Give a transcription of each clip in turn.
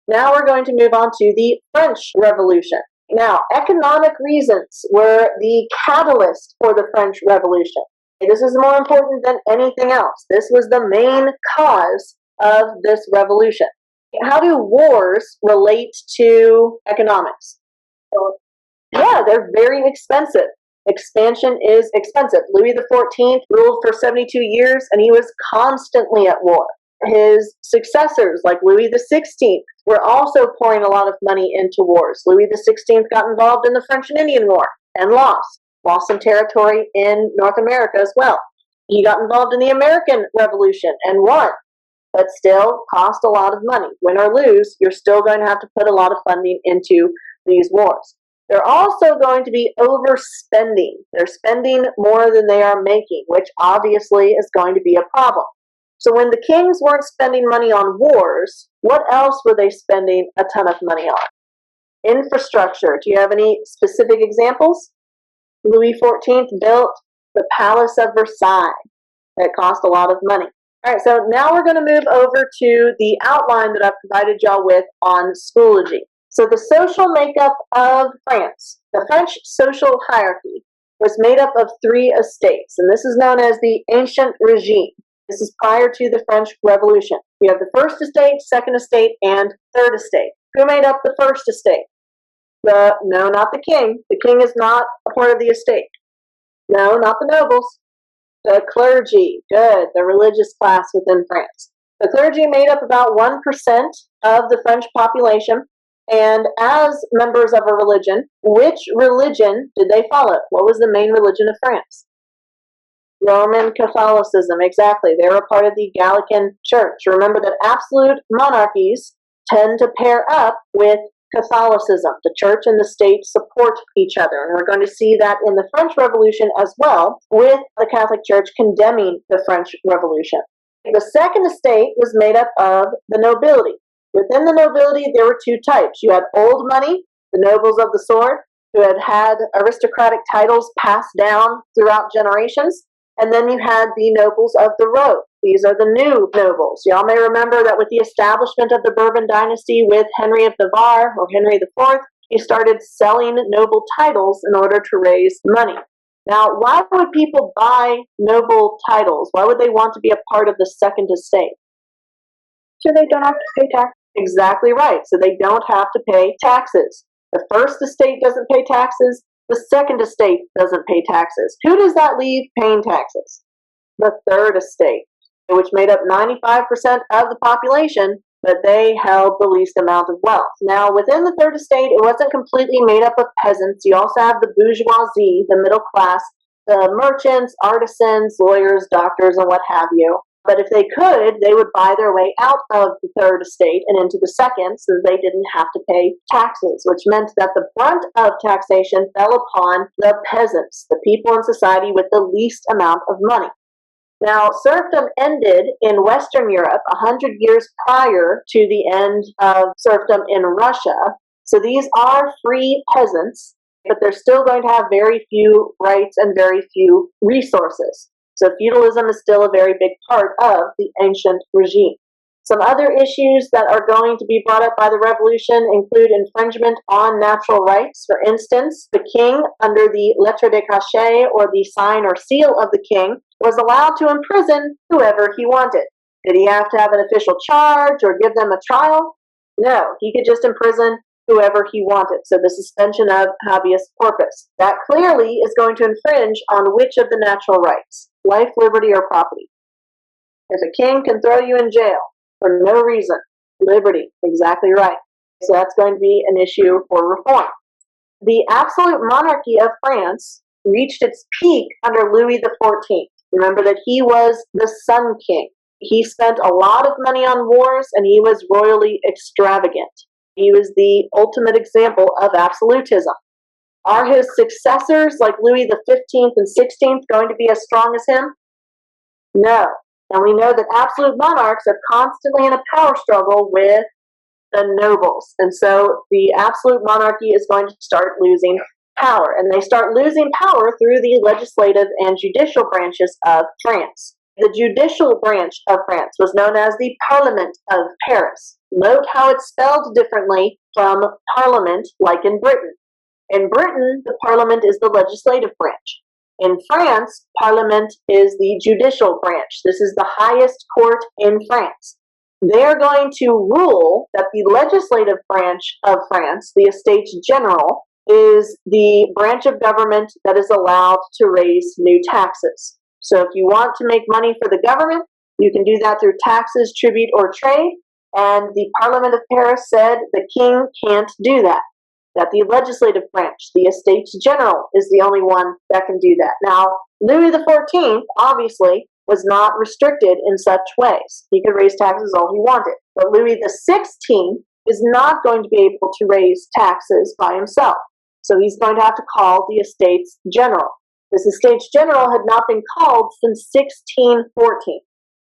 Now we're going to move on to the French Revolution. Now, economic reasons were the catalyst for the French Revolution. This is more important than anything else. This was the main cause of this revolution. How do wars relate to economics? Well, yeah, they're very expensive. Expansion is expensive. Louis XIV ruled for 72 years, and he was constantly at war. His successors, like Louis XVI, were also pouring a lot of money into wars. Louis XVI got involved in the French and Indian War and lost some territory in North America as well. He got involved in the American Revolution and won, but still cost a lot of money. Win or lose, you're still going to have to put a lot of funding into these wars. They're also going to be overspending. They're spending more than they are making, which obviously is going to be a problem. So when the kings weren't spending money on wars, what else were they spending a ton of money on? Infrastructure. Do you have any specific examples? Louis XIV built the Palace of Versailles. That cost a lot of money. All right, so now we're going to move over to the outline that I've provided y'all with on Schoology. So the social makeup of France, the French social hierarchy, was made up of 3 estates, and this is known as the Ancient Regime. This is prior to the French Revolution. We have the first estate, second estate, and third estate. Who made up the first estate? No, not the king. The king is not a part of the estate. No, not the nobles. The clergy. Good. The religious class within France. The clergy made up about 1% of the French population. And as members of a religion, which religion did they follow? What was the main religion of France? Roman Catholicism, exactly. They were a part of the Gallican Church. Remember that absolute monarchies tend to pair up with Catholicism. The church and the state support each other. And we're going to see that in the French Revolution as well, with the Catholic Church condemning the French Revolution. The second estate was made up of the nobility. Within the nobility, there were 2 types. You had old money, the nobles of the sword, who had aristocratic titles passed down throughout generations. And then you had the nobles of the road. These are the new nobles. Y'all may remember that with the establishment of the Bourbon dynasty with Henry of Navarre, or Henry IV, he started selling noble titles in order to raise money. Now, why would people buy noble titles? Why would they want to be a part of the second estate? So they don't have to pay tax. Exactly right. So they don't have to pay taxes. The first estate doesn't pay taxes. The second estate doesn't pay taxes. Who does that leave paying taxes? The third estate, which made up 95% of the population, but they held the least amount of wealth. Now, within the third estate, it wasn't completely made up of peasants. You also have the bourgeoisie, the middle class, the merchants, artisans, lawyers, doctors, and what have you. But if they could, they would buy their way out of the third estate and into the second, so they didn't have to pay taxes, which meant that the brunt of taxation fell upon the peasants, the people in society with the least amount of money. Now, serfdom ended in Western Europe 100 years prior to the end of serfdom in Russia. So these are free peasants, but they're still going to have very few rights and very few resources. So feudalism is still a very big part of the ancient regime. Some other issues that are going to be brought up by the revolution include infringement on natural rights. For instance, the king, under the lettre de cachet, or the sign or seal of the king, was allowed to imprison whoever he wanted. Did he have to have an official charge or give them a trial? No, he could just imprison whoever he wanted. So the suspension of habeas corpus. That clearly is going to infringe on which of the natural rights? Life, liberty, or property? If a king can throw you in jail for no reason, liberty, exactly right. So that's going to be an issue for reform. The absolute monarchy of France reached its peak under Louis XIV. Remember that he was the Sun King. He spent a lot of money on wars, and he was royally extravagant. He was the ultimate example of absolutism. Are his successors, like Louis XV and XVI, going to be as strong as him? No. And we know that absolute monarchs are constantly in a power struggle with the nobles. And so the absolute monarchy is going to start losing power. And they start losing power through the legislative and judicial branches of France. The judicial branch of France was known as the Parliament of Paris. Note how it's spelled differently from Parliament, like in Britain. In Britain, the Parliament is the legislative branch. In France, Parliament is the judicial branch. This is the highest court in France. They're going to rule that the legislative branch of France, the Estates General, is the branch of government that is allowed to raise new taxes. So if you want to make money for the government, you can do that through taxes, tribute, or trade. And the Parliament of Paris said the king can't do that. That the legislative branch, the Estates General, is the only one that can do that. Now, Louis XIV, obviously, was not restricted in such ways. He could raise taxes all he wanted. But Louis XVI is not going to be able to raise taxes by himself. So he's going to have to call the Estates General. This Estates General had not been called since 1614,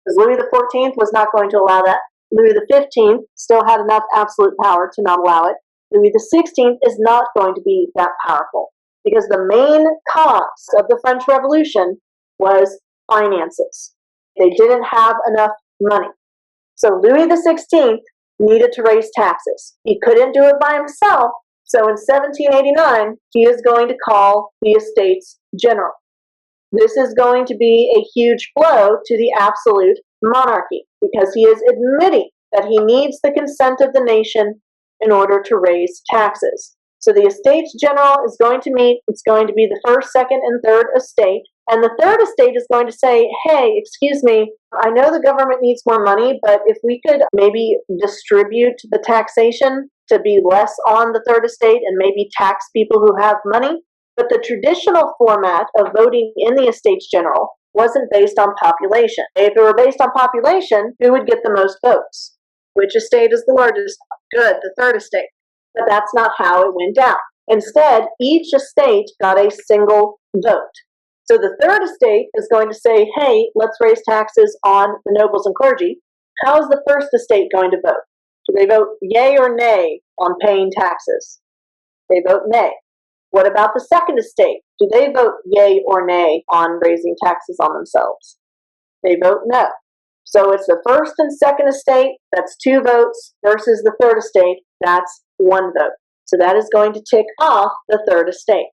because Louis XIV was not going to allow that. Louis XV still had enough absolute power to not allow it. Louis XVI is not going to be that powerful, because the main cause of the French Revolution was finances. They didn't have enough money. So Louis XVI needed to raise taxes. He couldn't do it by himself, so in 1789, he is going to call the Estates General. This is going to be a huge blow to the absolute monarchy, because he is admitting that he needs the consent of the nation in order to raise taxes. So the Estates General is going to meet. It's going to be the first, second, and third estate. And the third estate is going to say, hey, excuse me, I know the government needs more money, but if we could maybe distribute the taxation to be less on the third estate and maybe tax people who have money. But the traditional format of voting in the Estates General wasn't based on population. If it were based on population, who would get the most votes? Which estate is the largest? Good, the third estate. But that's not how it went down. Instead, each estate got a single vote. So the third estate is going to say, hey, let's raise taxes on the nobles and clergy. How is the first estate going to vote? Do they vote yay or nay on paying taxes? They vote nay. What about the second estate? Do they vote yay or nay on raising taxes on themselves? They vote no. So it's the first and second estate, that's 2 votes, versus the third estate, that's 1 vote. So that is going to tick off the third estate.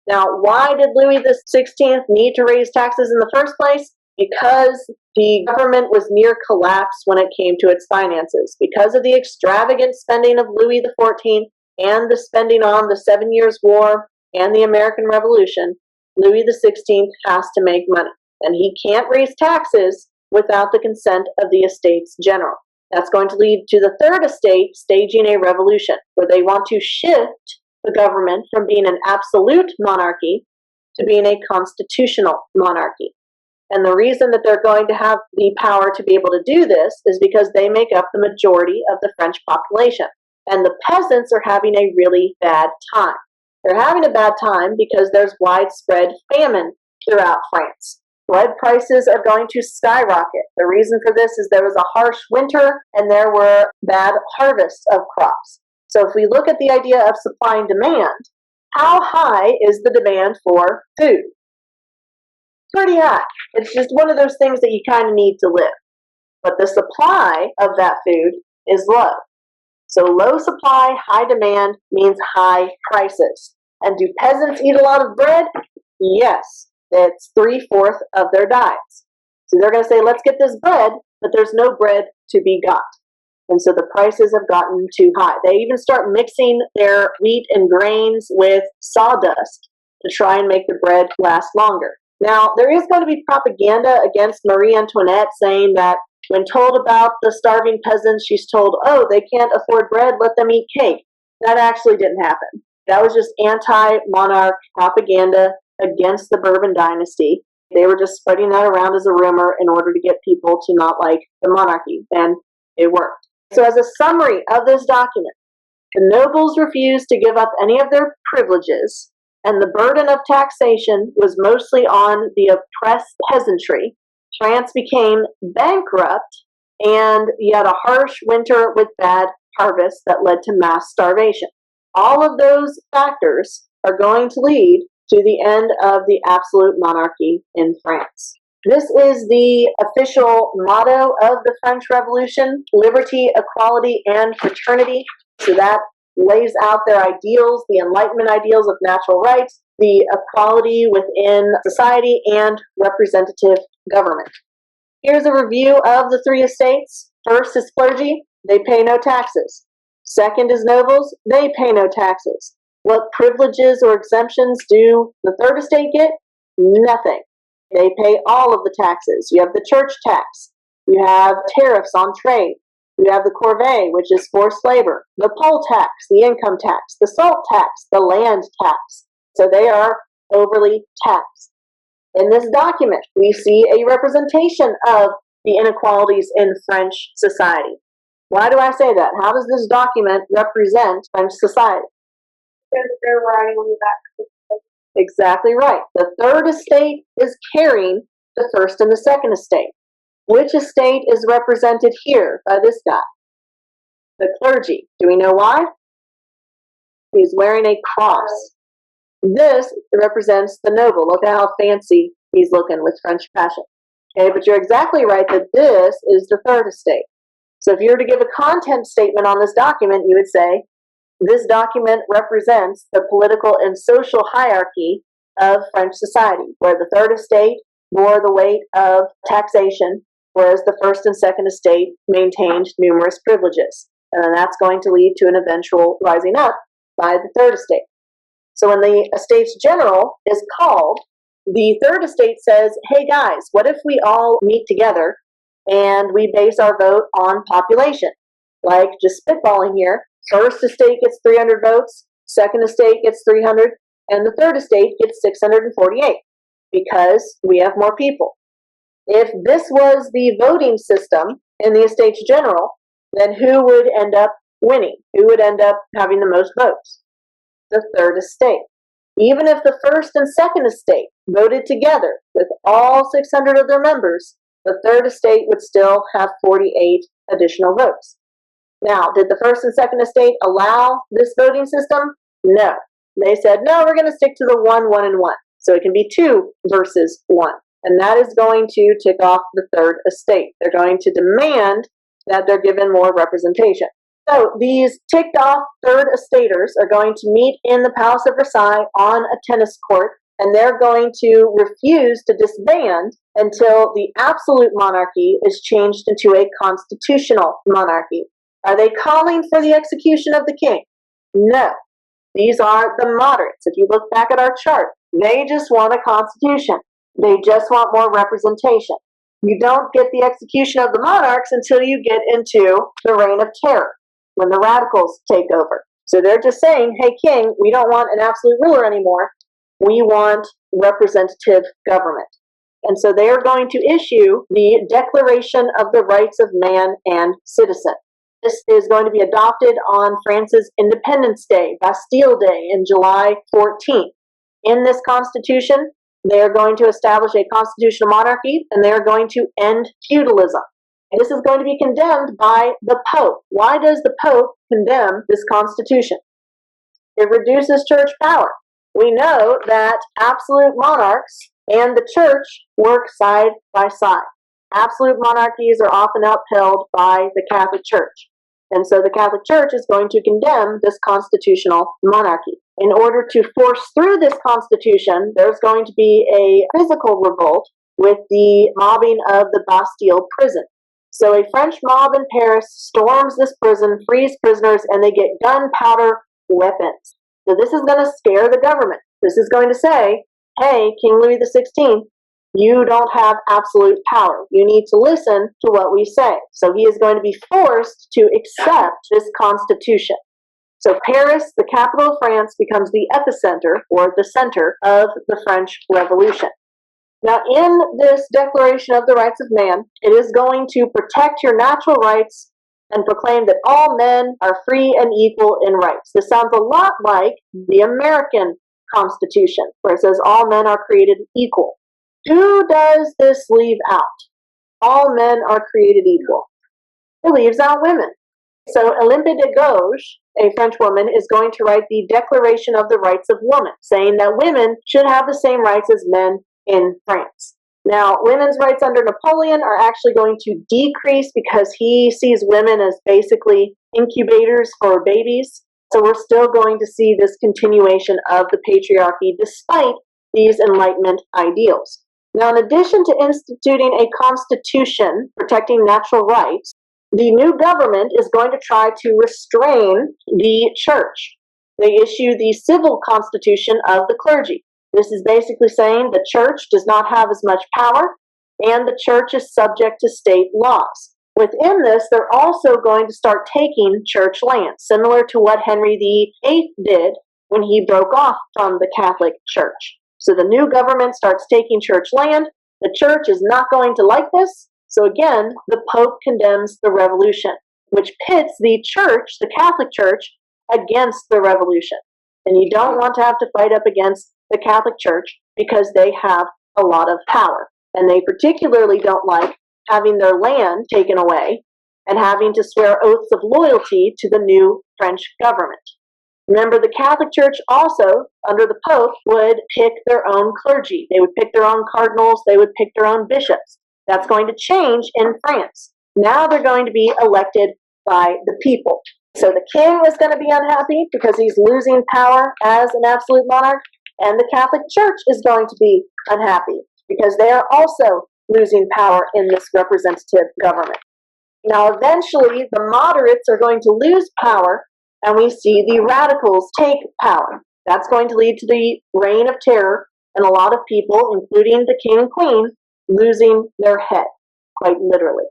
Now, why did Louis XVI need to raise taxes in the first place? Because the government was near collapse when it came to its finances. Because of the extravagant spending of Louis XIV and the spending on the 7 Years' War and the American Revolution, Louis XVI has to make money. And he can't raise taxes without the consent of the Estates General. That's going to lead to the third estate staging a revolution, where they want to shift the government from being an absolute monarchy to being a constitutional monarchy. And the reason that they're going to have the power to be able to do this is because they make up the majority of the French population. And the peasants are having a really bad time. They're having a bad time because there's widespread famine throughout France. Bread prices are going to skyrocket. The reason for this is there was a harsh winter and there were bad harvests of crops. So if we look at the idea of supply and demand, how high is the demand for food? Pretty high. It's just one of those things that you kind of need to live. But the supply of that food is low. So low supply, high demand means high prices. And do peasants eat a lot of bread? Yes. It's 3/4 of their diets. So they're going to say, let's get this bread, but there's no bread to be got. And so the prices have gotten too high. They even start mixing their wheat and grains with sawdust to try and make the bread last longer. Now, there is going to be propaganda against Marie Antoinette saying that when told about the starving peasants, she's told, oh, they can't afford bread, let them eat cake. That actually didn't happen. That was just anti-monarch propaganda against the Bourbon dynasty. They were just spreading that around as a rumor in order to get people to not like the monarchy, and it worked. So as a summary of this document, the nobles refused to give up any of their privileges, and the burden of taxation was mostly on the oppressed peasantry. France became bankrupt, and you had a harsh winter with bad harvests that led to mass starvation. All of those factors are going to lead to the end of the absolute monarchy in France. This is the official motto of the French Revolution: liberty, equality, and fraternity. So that lays out their ideals, the Enlightenment ideals of natural rights, the equality within society, and representative government. Here's a review of the three estates. First is clergy, they pay no taxes. Second is nobles, they pay no taxes. What privileges or exemptions do the third estate get? Nothing. They pay all of the taxes. You have the church tax. You have tariffs on trade. You have the corvée, which is forced labor. The poll tax, the income tax, the salt tax, the land tax. So they are overly taxed. In this document, we see a representation of the inequalities in French society. Why do I say that? How does this document represent French society? They're writing on the back. Exactly right. The third estate is carrying the first and the second estate. Which estate is represented here by this guy? The clergy. Do we know why? He's wearing a cross. This represents the noble. Look at how fancy he's looking with French passion. Okay, but you're exactly right that this is the third estate. So if you were to give a content statement on this document, you would say, this document represents the political and social hierarchy of French society, where the third estate bore the weight of taxation, whereas the first and second estate maintained numerous privileges. And then that's going to lead to an eventual rising up by the third estate. So when the Estates General is called, the third estate says, hey guys, what if we all meet together and we base our vote on population? Like, just spitballing here, first estate gets 300 votes, second estate gets 300, and the third estate gets 648 because we have more people. If this was the voting system in the Estates General, then who would end up winning? Who would end up having the most votes? The third estate. Even if the first and second estate voted together with all 600 of their members, the third estate would still have 48 additional votes. Now, did the first and second estate allow this voting system? No. They said, no, we're going to stick to the 1, 1, and 1. So it can be 2 versus 1. And that is going to tick off the third estate. They're going to demand that they're given more representation. So these ticked off third estaters are going to meet in the Palace of Versailles on a tennis court, and they're going to refuse to disband until the absolute monarchy is changed into a constitutional monarchy. Are they calling for the execution of the king? No. These are the moderates. If you look back at our chart, they just want a constitution. They just want more representation. You don't get the execution of the monarchs until you get into the reign of terror, when the radicals take over. So they're just saying, hey, king, we don't want an absolute ruler anymore. We want representative government. And so they are going to issue the Declaration of the Rights of Man and Citizen. This is going to be adopted on France's Independence Day, Bastille Day, in July 14th. In this constitution, they are going to establish a constitutional monarchy, and they are going to end feudalism. And this is going to be condemned by the Pope. Why does the Pope condemn this constitution? It reduces church power. We know that absolute monarchs and the church work side by side. Absolute monarchies are often upheld by the Catholic Church. And so the Catholic Church is going to condemn this constitutional monarchy. In order to force through this constitution, there's going to be a physical revolt with the mobbing of the Bastille prison. So a French mob in Paris storms this prison, frees prisoners, and they get gunpowder weapons. So this is going to scare the government. This is going to say, hey, King Louis XVI, you don't have absolute power. You need to listen to what we say. So he is going to be forced to accept this constitution. So Paris, the capital of France, becomes the epicenter or the center of the French Revolution. Now, in this Declaration of the Rights of Man, it is going to protect your natural rights and proclaim that all men are free and equal in rights. This sounds a lot like the American Constitution, where it says all men are created equal. Who does this leave out? All men are created equal. It leaves out women. So Olympe de Gouges, a French woman, is going to write the Declaration of the Rights of Women, saying that women should have the same rights as men in France. Now, women's rights under Napoleon are actually going to decrease because he sees women as basically incubators for babies. So we're still going to see this continuation of the patriarchy despite these Enlightenment ideals. Now, in addition to instituting a constitution protecting natural rights, the new government is going to try to restrain the church. They issue the civil constitution of the clergy. This is basically saying the church does not have as much power, and the church is subject to state laws. Within this, they're also going to start taking church land, similar to what Henry VIII did when he broke off from the Catholic Church. So the new government starts taking church land. The church is not going to like this. So again, the Pope condemns the revolution, which pits the church, the Catholic Church, against the revolution. And you don't want to have to fight up against the Catholic Church because they have a lot of power. And they particularly don't like having their land taken away and having to swear oaths of loyalty to the new French government. Remember, the Catholic Church also, under the Pope, would pick their own clergy. They would pick their own cardinals. They would pick their own bishops. That's going to change in France. Now they're going to be elected by the people. So the king is going to be unhappy because he's losing power as an absolute monarch, and the Catholic Church is going to be unhappy because they are also losing power in this representative government. Now, eventually, the moderates are going to lose power, and we see the radicals take power. That's going to lead to the reign of terror, and a lot of people, including the king and queen, losing their head, quite literally.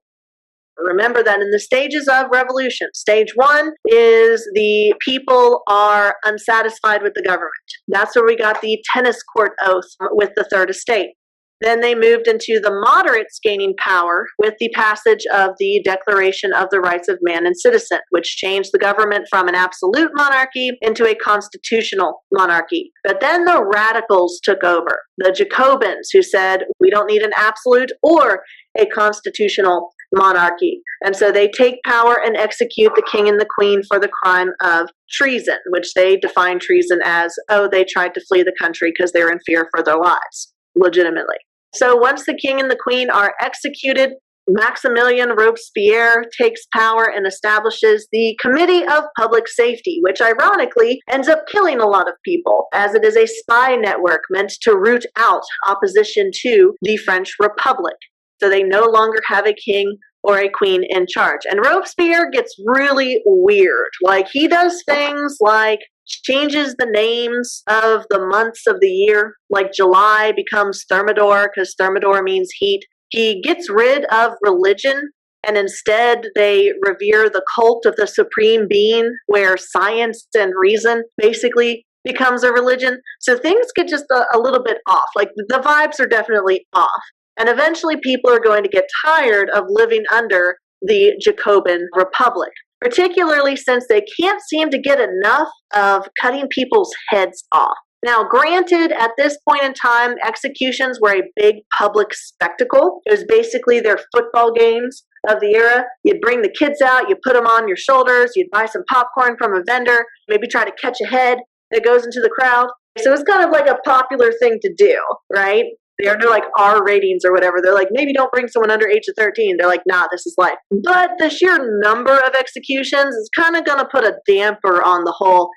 Remember that in the stages of revolution, stage one is the people are unsatisfied with the government. That's where we got the tennis court oath with the third estate. Then they moved into the moderates gaining power with the passage of the Declaration of the Rights of Man and Citizen, which changed the government from an absolute monarchy into a constitutional monarchy. But then the radicals took over, the Jacobins, who said, we don't need an absolute or a constitutional monarchy. And so they take power and execute the king and the queen for the crime of treason, which they define treason as, they tried to flee the country because they were in fear for their lives, legitimately. So once the king and the queen are executed, Maximilien Robespierre takes power and establishes the Committee of Public Safety, which ironically ends up killing a lot of people, as it is a spy network meant to root out opposition to the French Republic. So they no longer have a king or a queen in charge. And Robespierre gets really weird. Like, he does things like changes the names of the months of the year. Like July becomes Thermidor because Thermidor means heat. He gets rid of religion, and instead they revere the cult of the supreme being, where science and reason basically becomes a religion. So things get just a little bit off. Like, the vibes are definitely off. And eventually people are going to get tired of living under the Jacobin Republic, particularly since they can't seem to get enough of cutting people's heads off. Now, granted, at this point in time, executions were a big public spectacle. It was basically their football games of the era. You'd bring the kids out, you put them on your shoulders, you'd buy some popcorn from a vendor, maybe try to catch a head that goes into the crowd. So it's kind of like a popular thing to do, right? They're like R ratings or whatever. They're like, maybe don't bring someone under age of 13. They're like, nah, this is life. But the sheer number of executions is kind of going to put a damper on the whole,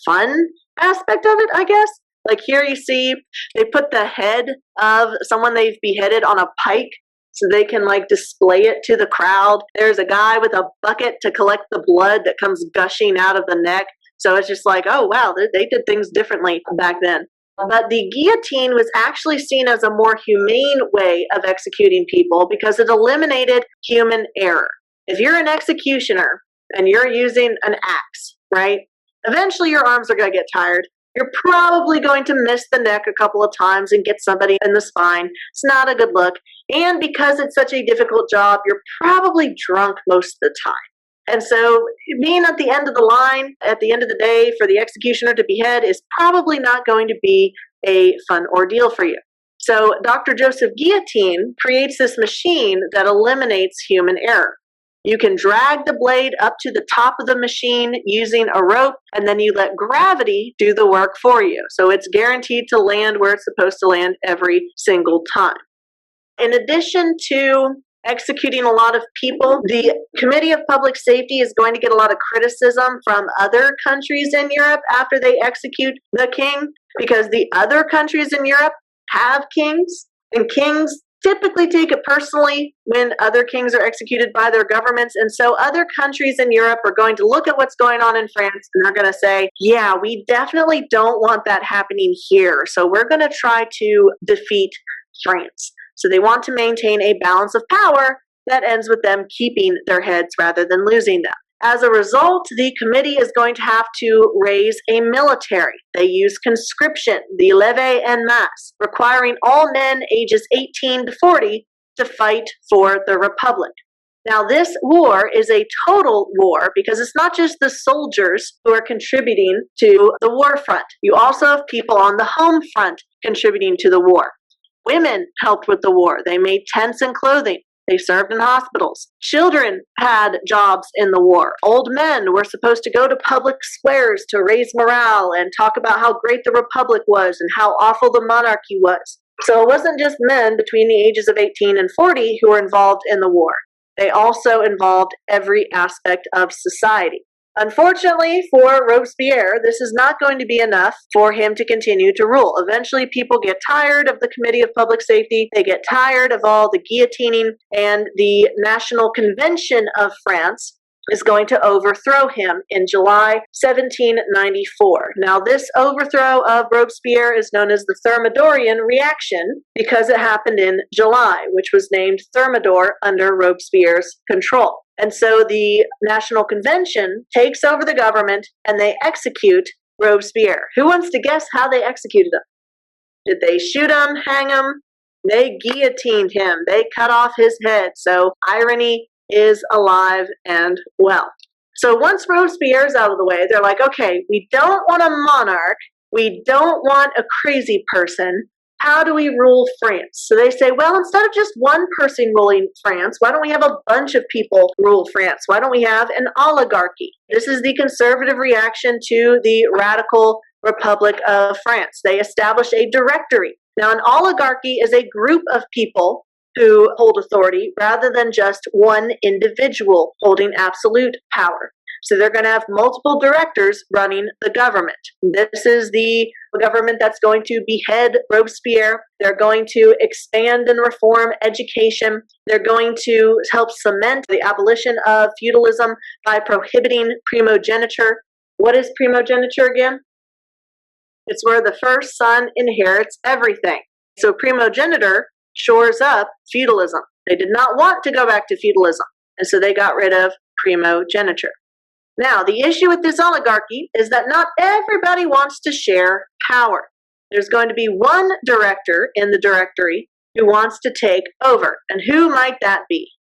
fun aspect of it, I guess. Like, here you see, they put the head of someone they've beheaded on a pike so they can display it to the crowd. There's a guy with a bucket to collect the blood that comes gushing out of the neck. So it's just like, oh, wow, they did things differently back then. But the guillotine was actually seen as a more humane way of executing people because it eliminated human error. If you're an executioner and you're using an axe, right, eventually your arms are going to get tired. You're probably going to miss the neck a couple of times and get somebody in the spine. It's not a good look. And because it's such a difficult job, you're probably drunk most of the time. And so being at the end of the line, at the end of the day, for the executioner to behead is probably not going to be a fun ordeal for you. So Dr. Joseph Guillotine creates this machine that eliminates human error. You can drag the blade up to the top of the machine using a rope, and then you let gravity do the work for you. So it's guaranteed to land where it's supposed to land every single time. In addition to executing a lot of people, the Committee of Public Safety is going to get a lot of criticism from other countries in Europe after they execute the king, because the other countries in Europe have kings, and kings typically take it personally when other kings are executed by their governments. And so other countries in Europe are going to look at what's going on in France and they're going to say, yeah, we definitely don't want that happening here. So we're going to try to defeat France. So they want to maintain a balance of power that ends with them keeping their heads rather than losing them. As a result, the committee is going to have to raise a military. They use conscription, the levée en masse, requiring all men ages 18 to 40 to fight for the Republic. Now, this war is a total war because it's not just the soldiers who are contributing to the war front. You also have people on the home front contributing to the war. Women helped with the war. They made tents and clothing. They served in hospitals. Children had jobs in the war. Old men were supposed to go to public squares to raise morale and talk about how great the Republic was and how awful the monarchy was. So it wasn't just men between the ages of 18 and 40 who were involved in the war. They also involved every aspect of society. Unfortunately for Robespierre, this is not going to be enough for him to continue to rule. Eventually, people get tired of the Committee of Public Safety. They get tired of all the guillotining, and the National Convention of France is going to overthrow him in July 1794. Now, this overthrow of Robespierre is known as the Thermidorian reaction because it happened in July, which was named Thermidor under Robespierre's control. And so the National Convention takes over the government and they execute Robespierre. Who wants to guess how they executed him? Did they shoot him, hang him? They guillotined him. They cut off his head. So irony is alive and well. So once Robespierre's out of the way, they're like, okay, we don't want a monarch. We don't want a crazy person. How do we rule France? So they say, well, instead of just one person ruling France, why don't we have a bunch of people rule France? Why don't we have an oligarchy? This is the conservative reaction to the radical Republic of France. They establish a directory. Now, an oligarchy is a group of people who hold authority rather than just one individual holding absolute power. So they're going to have multiple directors running the government. This is the government that's going to behead Robespierre. They're going to expand and reform education. They're going to help cement the abolition of feudalism by prohibiting primogeniture. What is primogeniture again? It's where the first son inherits everything. So primogeniture shores up feudalism. They did not want to go back to feudalism, and so they got rid of primogeniture. Now, the issue with this oligarchy is that not everybody wants to share power. There's going to be one director in the directory who wants to take over. And who might that be?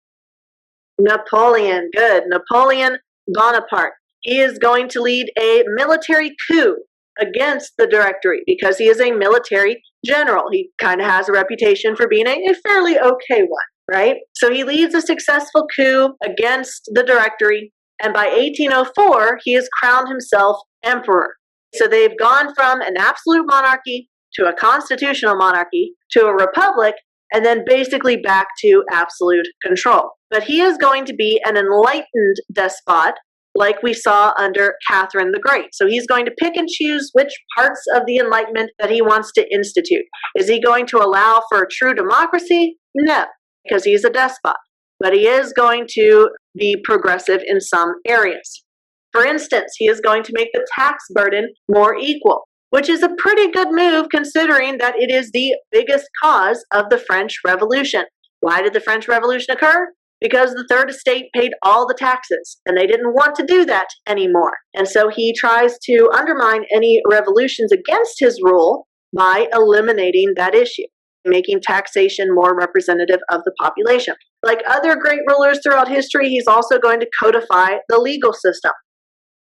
Napoleon. Good. Napoleon Bonaparte. He is going to lead a military coup against the directory because he is a military general. He kind of has a reputation for being a fairly okay one, right? So he leads a successful coup against the directory. And by 1804, he has crowned himself emperor. So they've gone from an absolute monarchy to a constitutional monarchy to a republic, and then basically back to absolute control. But he is going to be an enlightened despot, like we saw under Catherine the Great. So he's going to pick and choose which parts of the Enlightenment that he wants to institute. Is he going to allow for a true democracy? No, because he's a despot. But he is going to be progressive in some areas. For instance, he is going to make the tax burden more equal, which is a pretty good move considering that it is the biggest cause of the French Revolution. Why did the French Revolution occur? Because the Third Estate paid all the taxes, and they didn't want to do that anymore. And so he tries to undermine any revolutions against his rule by eliminating that issue, making taxation more representative of the population. Like other great rulers throughout history, he's also going to codify the legal system.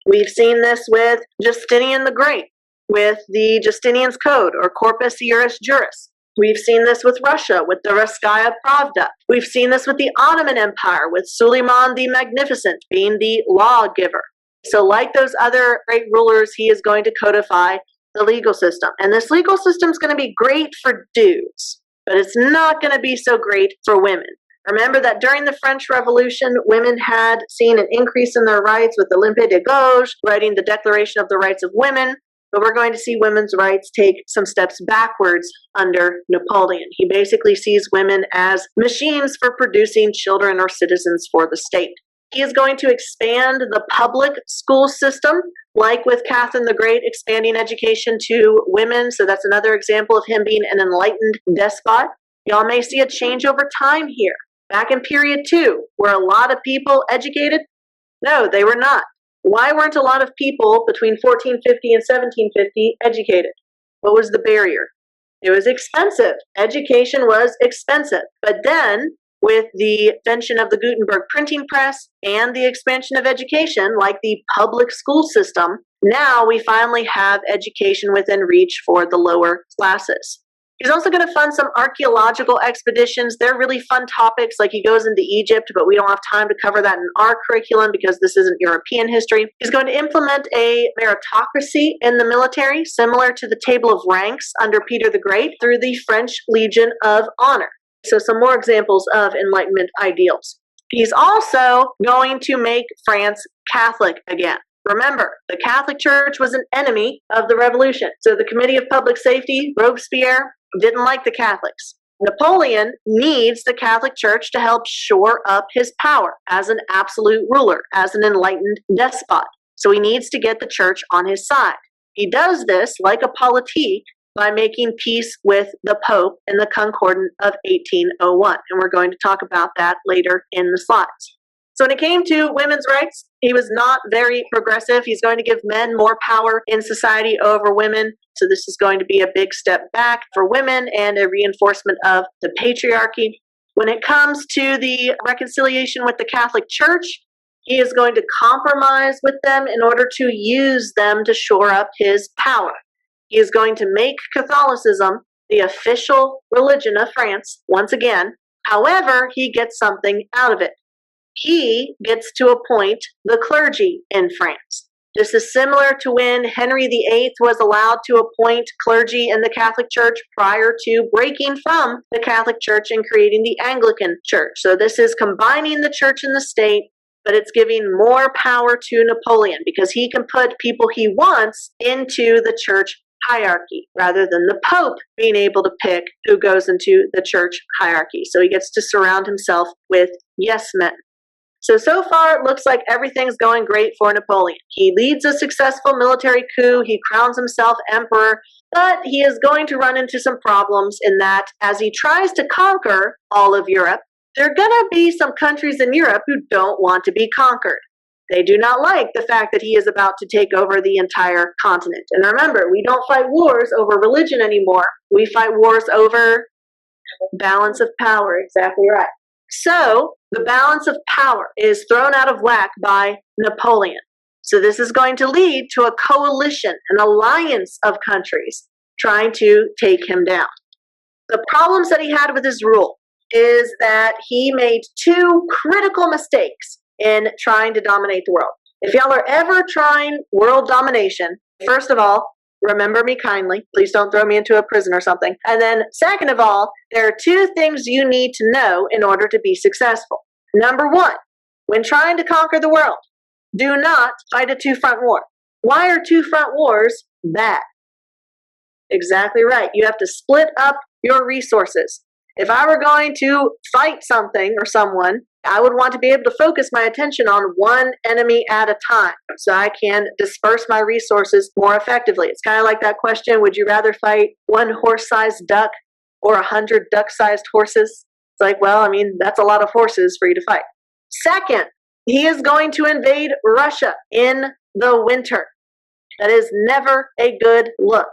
We've seen this with Justinian the Great, with the Justinian's Code, or Corpus Iuris Juris. We've seen this with Russia, with the Raskaya Pravda. We've seen this with the Ottoman Empire, with Suleiman the Magnificent being the lawgiver. So like those other great rulers, he is going to codify the legal system. And this legal system is going to be great for dudes. but it's not going to be so great for women. Remember that during the French Revolution, women had seen an increase in their rights with Olympe de Gouges writing the Declaration of the Rights of Women, but we're going to see women's rights take some steps backwards under Napoleon. He basically sees women as machines for producing children or citizens for the state. He is going to expand the public school system, like with Catherine the Great expanding education to women. So that's another example of him being an enlightened despot. Y'all may see a change over time here. Back in period 2, were a lot of people educated? No, they were not. Why weren't a lot of people between 1450 and 1750 educated? What was the barrier? It was expensive. Education was expensive. But then, with the invention of the Gutenberg printing press and the expansion of education, like the public school system, now we finally have education within reach for the lower classes. He's also going to fund some archaeological expeditions. They're really fun topics, like he goes into Egypt, but we don't have time to cover that in our curriculum because this isn't European history. He's going to implement a meritocracy in the military, similar to the table of ranks under Peter the Great, through the French Legion of Honor. So some more examples of Enlightenment ideals. He's also going to make France Catholic again. Remember, the Catholic Church was an enemy of the revolution. So the Committee of Public Safety, Robespierre, didn't like the Catholics. Napoleon needs the Catholic Church to help shore up his power as an absolute ruler, as an enlightened despot. So he needs to get the church on his side. He does this, like a politique, by making peace with the Pope in the Concordat of 1801. And we're going to talk about that later in the slides. So when it came to women's rights, he was not very progressive. He's going to give men more power in society over women. So this is going to be a big step back for women and a reinforcement of the patriarchy. When it comes to the reconciliation with the Catholic Church, he is going to compromise with them in order to use them to shore up his power. He is going to make Catholicism the official religion of France once again. However, he gets something out of it. He gets to appoint the clergy in France. This is similar to when Henry VIII was allowed to appoint clergy in the Catholic Church prior to breaking from the Catholic Church and creating the Anglican Church. So this is combining the church and the state, but it's giving more power to Napoleon because he can put people he wants into the church hierarchy rather than the Pope being able to pick who goes into the church hierarchy. So he gets to surround himself with yes men. So far, it looks like everything's going great for Napoleon. He leads a successful military coup. He crowns himself emperor, but he is going to run into some problems in that as he tries to conquer all of Europe, there are going to be some countries in Europe who don't want to be conquered. They do not like the fact that he is about to take over the entire continent. And remember, we don't fight wars over religion anymore. We fight wars over balance of power. Exactly right. So the balance of power is thrown out of whack by Napoleon. So this is going to lead to a coalition, an alliance of countries trying to take him down. The problems that he had with his rule is that he made two critical mistakes in trying to dominate the world. If y'all are ever trying world domination, first of all, remember me kindly. Please don't throw me into a prison or something. And then second of all, there are two things you need to know in order to be successful. Number one, when trying to conquer the world, do not fight a two-front war. Why are two-front wars bad? Exactly right. You have to split up your resources. If I were going to fight something or someone, I would want to be able to focus my attention on one enemy at a time so I can disperse my resources more effectively. It's kind of like that question, would you rather fight one horse-sized duck or 100 duck-sized horses? It's like, well, I mean, that's a lot of horses for you to fight. Second, he is going to invade Russia in the winter. That is never a good look.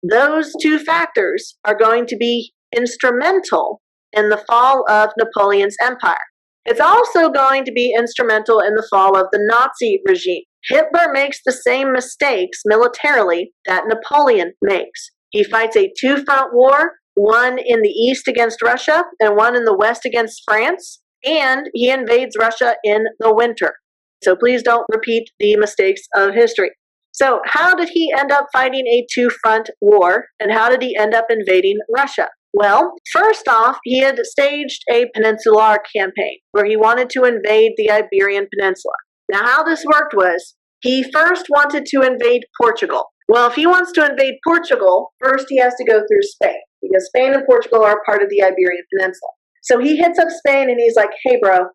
Those two factors are going to be instrumental in the fall of Napoleon's empire. It's also going to be instrumental in the fall of the Nazi regime. Hitler makes the same mistakes militarily that Napoleon makes. He fights a two-front war, one in the east against Russia and one in the west against France, and he invades Russia in the winter. So please don't repeat the mistakes of history. So how did he end up fighting a two-front war, and how did he end up invading Russia? Well, first off, he had staged a peninsular campaign where he wanted to invade the Iberian Peninsula. Now, how this worked was he first wanted to invade Portugal. Well, if he wants to invade Portugal, first he has to go through Spain because Spain and Portugal are part of the Iberian Peninsula. So he hits up Spain and he's like, hey, bro,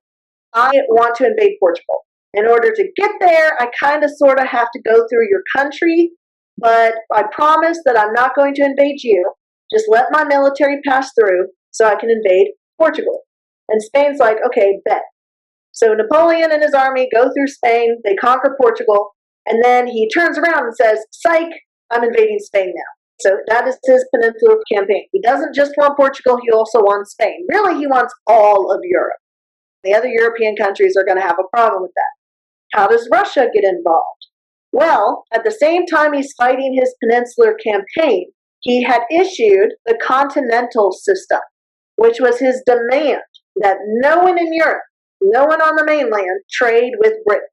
I want to invade Portugal. In order to get there, I kind of sort of have to go through your country, but I promise that I'm not going to invade you. Just let my military pass through so I can invade Portugal. And Spain's like, okay, bet. So Napoleon and his army go through Spain, they conquer Portugal, and then he turns around and says, psych, I'm invading Spain now. So that is his peninsular campaign. He doesn't just want Portugal, he also wants Spain. Really, he wants all of Europe. The other European countries are going to have a problem with that. How does Russia get involved? Well, at the same time he's fighting his peninsular campaign, he had issued the continental system, which was his demand that no one in Europe, no one on the mainland, trade with Britain.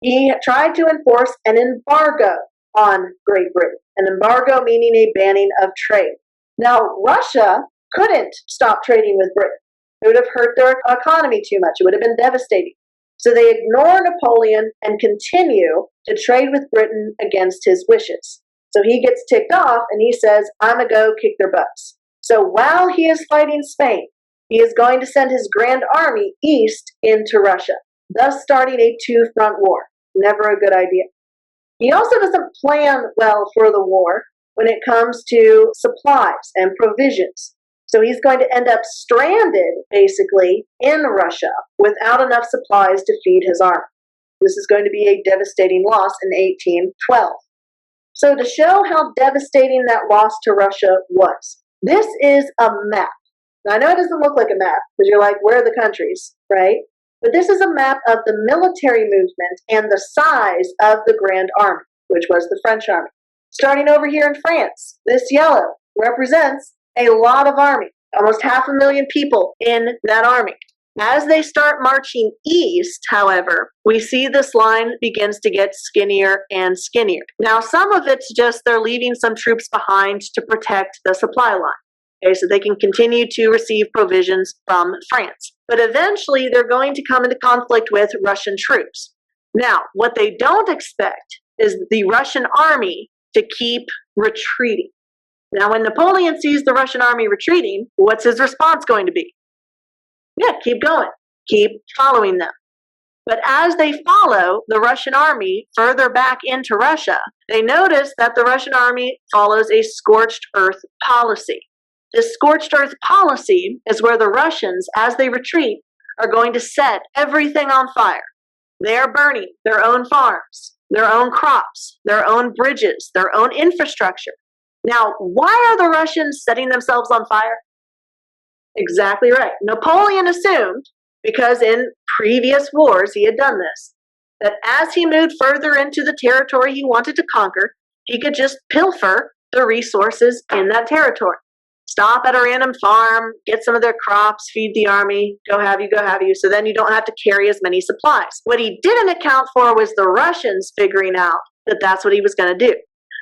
He tried to enforce an embargo on Great Britain, an embargo meaning a banning of trade. Now, Russia couldn't stop trading with Britain. It would have hurt their economy too much. It would have been devastating. So they ignore Napoleon and continue to trade with Britain against his wishes. So he gets ticked off and he says, I'm going to go kick their butts. So while he is fighting Spain, he is going to send his grand army east into Russia, thus starting a two-front war. Never a good idea. He also doesn't plan well for the war when it comes to supplies and provisions. So he's going to end up stranded, basically, in Russia without enough supplies to feed his army. This is going to be a devastating loss in 1812. So to show how devastating that loss to Russia was, this is a map. Now, I know it doesn't look like a map, because you're like, where are the countries, right? But this is a map of the military movement and the size of the Grand Army, which was the French army. Starting over here in France, this yellow represents a lot of army, almost 500,000 people in that army. As they start marching east, however, we see this line begins to get skinnier and skinnier. Now, some of it's just they're leaving some troops behind to protect the supply line. Okay, so they can continue to receive provisions from France. But eventually, they're going to come into conflict with Russian troops. Now, what they don't expect is the Russian army to keep retreating. Now, when Napoleon sees the Russian army retreating, what's his response going to be? Yeah, keep going. Keep following them. But as they follow the Russian army further back into Russia, they notice that the Russian army follows a scorched earth policy. This scorched earth policy is where the Russians, as they retreat, are going to set everything on fire. They are burning their own farms, their own crops, their own bridges, their own infrastructure. Now, why are the Russians setting themselves on fire? Exactly right. Napoleon assumed, because in previous wars he had done this, that as he moved further into the territory he wanted to conquer, he could just pilfer the resources in that territory. Stop at a random farm, get some of their crops, feed the army, go have you, so then you don't have to carry as many supplies. What he didn't account for was the Russians figuring out that that's what he was going to do.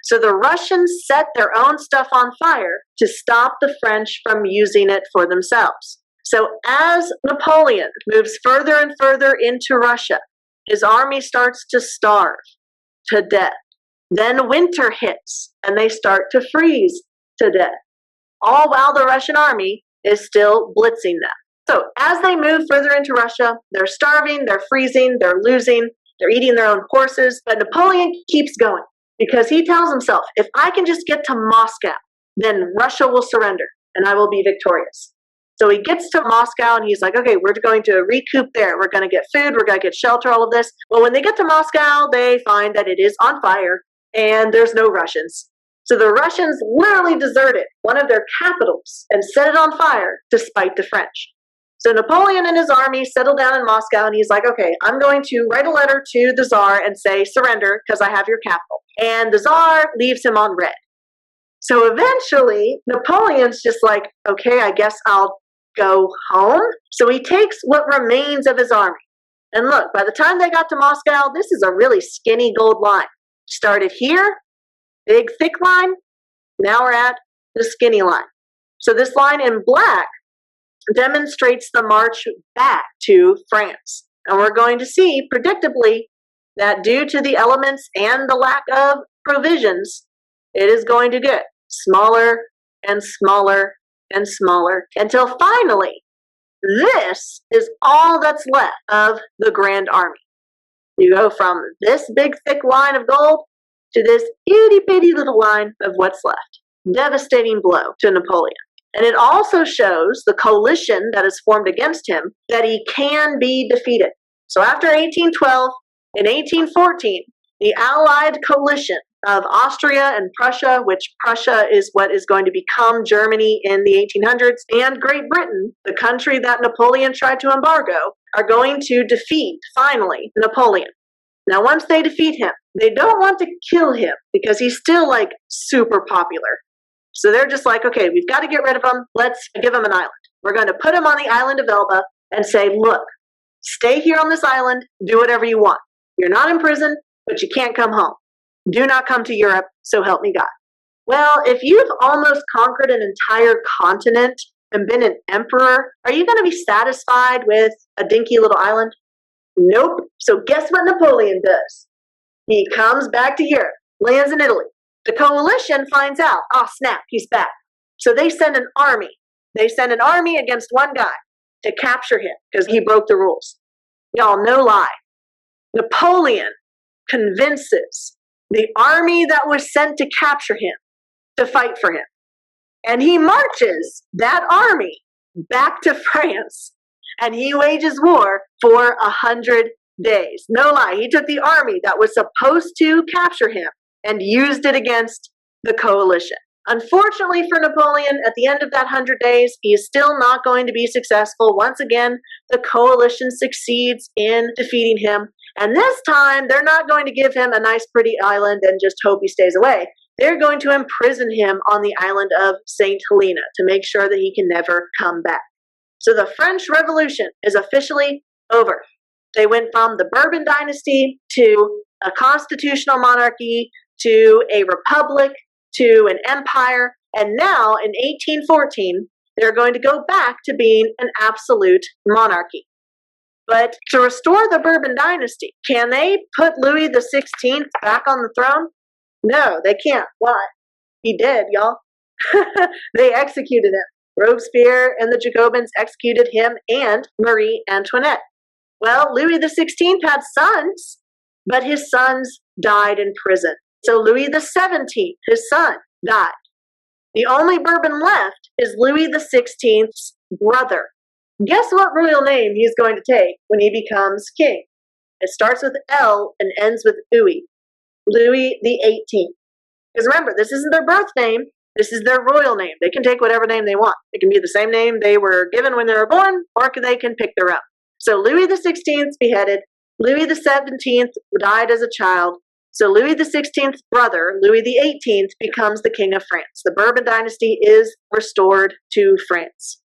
So the Russians set their own stuff on fire to stop the French from using it for themselves. So as Napoleon moves further and further into Russia, his army starts to starve to death. Then winter hits and they start to freeze to death, all while the Russian army is still blitzing them. So as they move further into Russia, they're starving, they're freezing, they're losing, they're eating their own horses, but Napoleon keeps going. Because he tells himself, if I can just get to Moscow, then Russia will surrender and I will be victorious. So he gets to Moscow and he's like, okay, we're going to recoup there. We're going to get food. We're going to get shelter, all of this. Well, when they get to Moscow, they find that it is on fire and there's no Russians. So the Russians literally deserted one of their capitals and set it on fire to spite the French. So Napoleon and his army settle down in Moscow and he's like, okay, I'm going to write a letter to the Tsar and say, surrender because I have your capital. And the Tsar leaves him on red. So eventually, Napoleon's just like, okay, I guess I'll go home. So he takes what remains of his army. And look, by the time they got to Moscow, this is a really skinny gold line. Started here, big thick line. Now we're at the skinny line. So this line in black demonstrates the march back to France. And we're going to see, predictably, that due to the elements and the lack of provisions, it is going to get smaller and smaller and smaller until finally, this is all that's left of the Grand Army. You go from this big thick line of gold to this itty bitty little line of what's left. Devastating blow to Napoleon. And it also shows the coalition that is formed against him that he can be defeated. So after 1812, in 1814, the Allied coalition of Austria and Prussia, which Prussia is what is going to become Germany in the 1800s, and Great Britain, the country that Napoleon tried to embargo, are going to defeat, finally, Napoleon. Now, once they defeat him, they don't want to kill him because he's still, like, super popular. So they're just like, okay, we've got to get rid of him. Let's give him an island. We're going to put him on the island of Elba and say, look, stay here on this island, do whatever you want. You're not in prison, but you can't come home. Do not come to Europe, so help me God. Well, if you've almost conquered an entire continent and been an emperor, are you going to be satisfied with a dinky little island? Nope. So guess what Napoleon does? He comes back to Europe, lands in Italy. The coalition finds out, oh snap, he's back. So they send an army. They send an army against one guy to capture him because he broke the rules. Y'all, no lie. Napoleon convinces the army that was sent to capture him to fight for him. And he marches that army back to France and he wages war for 100 days. No lie, he took the army that was supposed to capture him and used it against the coalition. Unfortunately for Napoleon, at the end of that 100 days, he is still not going to be successful. Once again, the coalition succeeds in defeating him. And this time, they're not going to give him a nice, pretty island and just hope he stays away. They're going to imprison him on the island of St. Helena to make sure that he can never come back. So the French Revolution is officially over. They went from the Bourbon dynasty to a constitutional monarchy to a republic to an empire, and now in 1814, they're going to go back to being an absolute monarchy. But to restore the Bourbon dynasty, can they put Louis XVI back on the throne? No, they can't. Why? He did, y'all. They executed him. Robespierre and the Jacobins executed him and Marie Antoinette. Well, Louis XVI had sons, but his sons died in prison. So Louis XVII, his son, died. The only Bourbon left is Louis XVI's brother. Guess what royal name he's going to take when he becomes king? It starts with L and ends with Louis. Louis XVIII. Because remember, this isn't their birth name. This is their royal name. They can take whatever name they want. It can be the same name they were given when they were born, or they can pick their own. So Louis XVI beheaded. Louis XVII died as a child. So Louis XVI's brother, Louis XVIII, becomes the King of France. The Bourbon dynasty is restored to France.